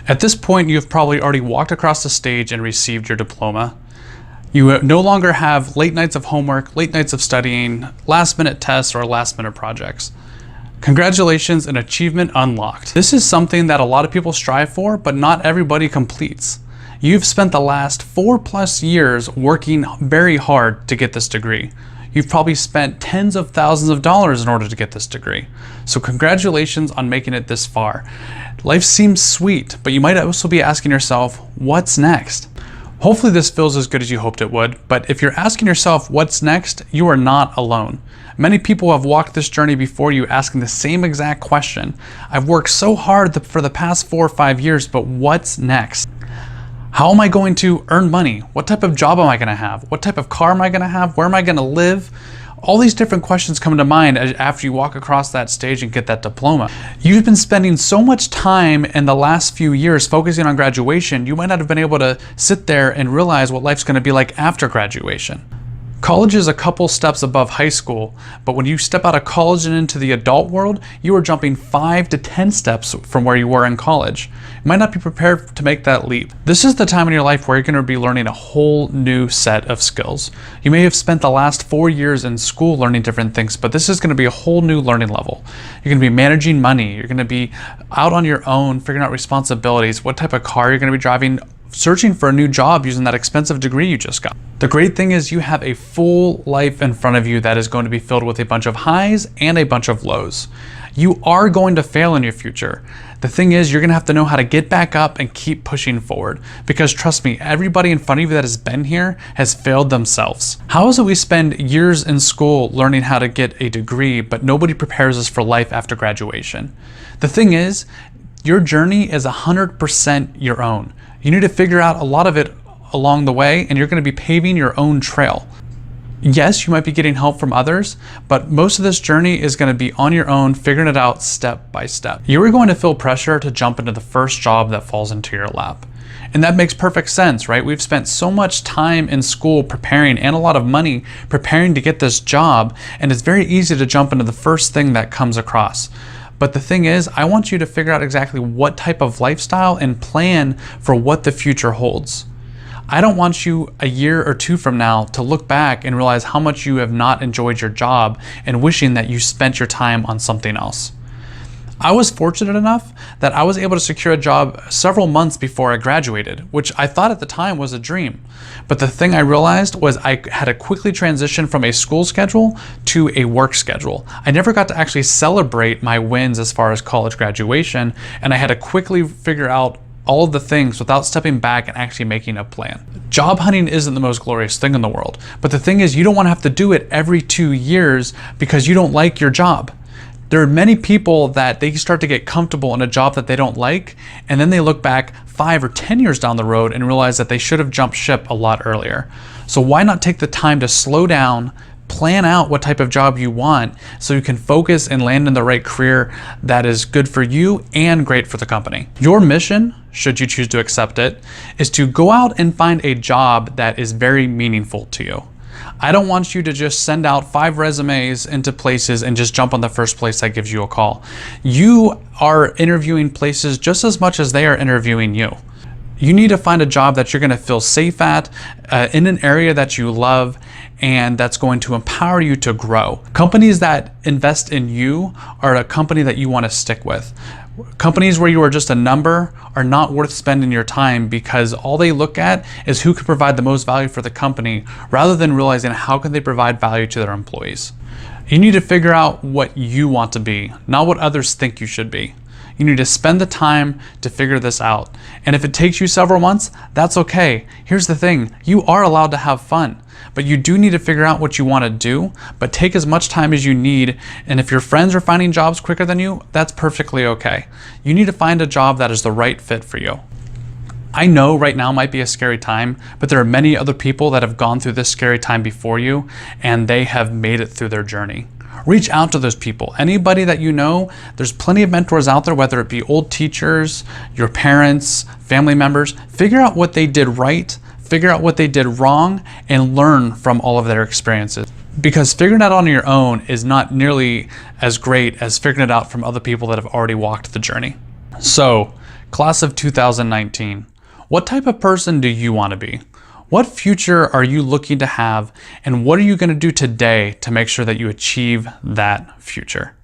At this point, you have probably already walked across the stage and received your diploma. You no longer have late nights of homework, late nights of studying, last-minute tests, or last-minute projects. Congratulations, an achievement unlocked. This is something that a lot of people strive for, but not everybody completes. You've spent the last 4+ years working very hard to get this degree. You've probably spent tens of thousands of dollars in order to get this degree. So congratulations on making it this far. Life seems sweet, but you might also be asking yourself, what's next? Hopefully this feels as good as you hoped it would, but if you're asking yourself what's next, you are not alone. Many people have walked this journey before you asking the same exact question. I've worked so hard for the past 4 or 5 years, but what's next? How am I going to earn money? What type of job am I going to have? What type of car am I going to have? Where am I going to live? All these different questions come to mind after you walk across that stage and get that diploma. You've been spending so much time in the last few years focusing on graduation, you might not have been able to sit there and realize what life's going to be like after graduation. College is a couple steps above high school, but when you step out of college and into the adult world, you are jumping 5 to 10 steps from where you were in college. You might not be prepared to make that leap. This is the time in your life where you're going to be learning a whole new set of skills. You may have spent the last 4 years in school learning different things, but this is going to be a whole new learning level. You're going to be managing money. You're going to be out on your own, figuring out responsibilities, what type of car you're going to be driving, searching for a new job using that expensive degree you just got. The great thing is you have a full life in front of you that is going to be filled with a bunch of highs and a bunch of lows. You are going to fail in your future. The thing is, you're going to have to know how to get back up and keep pushing forward, because trust me, everybody in front of you that has been here has failed themselves. How is it we spend years in school learning how to get a degree, but nobody prepares us for life after graduation? The thing is, your journey is 100% your own. You need to figure out a lot of it along the way, and you're going to be paving your own trail. Yes, you might be getting help from others, but most of this journey is going to be on your own, figuring it out step by step. You are going to feel pressure to jump into the first job that falls into your lap. And that makes perfect sense, right? We've spent so much time in school preparing and a lot of money preparing to get this job, and it's very easy to jump into the first thing that comes across. But the thing is, I want you to figure out exactly what type of lifestyle and plan for what the future holds. I don't want you a year or two from now to look back and realize how much you have not enjoyed your job and wishing that you spent your time on something else. I was fortunate enough that I was able to secure a job several months before I graduated, which I thought at the time was a dream. But the thing I realized was I had to quickly transition from a school schedule to a work schedule. I never got to actually celebrate my wins as far as college graduation, and I had to quickly figure out all of the things without stepping back and actually making a plan. Job hunting isn't the most glorious thing in the world, but the thing is, you don't want to have to do it every 2 years because you don't like your job. There are many people that they start to get comfortable in a job that they don't like, and then they look back 5 or 10 years down the road and realize that they should have jumped ship a lot earlier. So why not take the time to slow down, plan out what type of job you want so you can focus and land in the right career that is good for you and great for the company. Your mission, should you choose to accept it, is to go out and find a job that is very meaningful to you. I don't want you to just send out 5 resumes into places and just jump on the first place that gives you a call. You are interviewing places just as much as they are interviewing you. You need to find a job that you're going to feel safe at, in an area that you love, and that's going to empower you to grow. Companies that invest in you are a company that you want to stick with. Companies where you are just a number are not worth spending your time, because all they look at is who can provide the most value for the company, rather than realizing how can they provide value to their employees. You need to figure out what you want to be, not what others think you should be. You need to spend the time to figure this out. And if it takes you several months, that's okay. Here's the thing, you are allowed to have fun, but you do need to figure out what you want to do, but take as much time as you need. And if your friends are finding jobs quicker than you, that's perfectly okay. You need to find a job that is the right fit for you. I know right now might be a scary time, but there are many other people that have gone through this scary time before you, and they have made it through their journey. Reach out to those people. Anybody that you know, there's plenty of mentors out there, whether it be old teachers, your parents, family members. Figure out what they did right, figure out what they did wrong, and learn from all of their experiences. Because figuring it out on your own is not nearly as great as figuring it out from other people that have already walked the journey. So, Class of 2019, what type of person do you want to be? What future are you looking to have, and what are you going to do today to make sure that you achieve that future?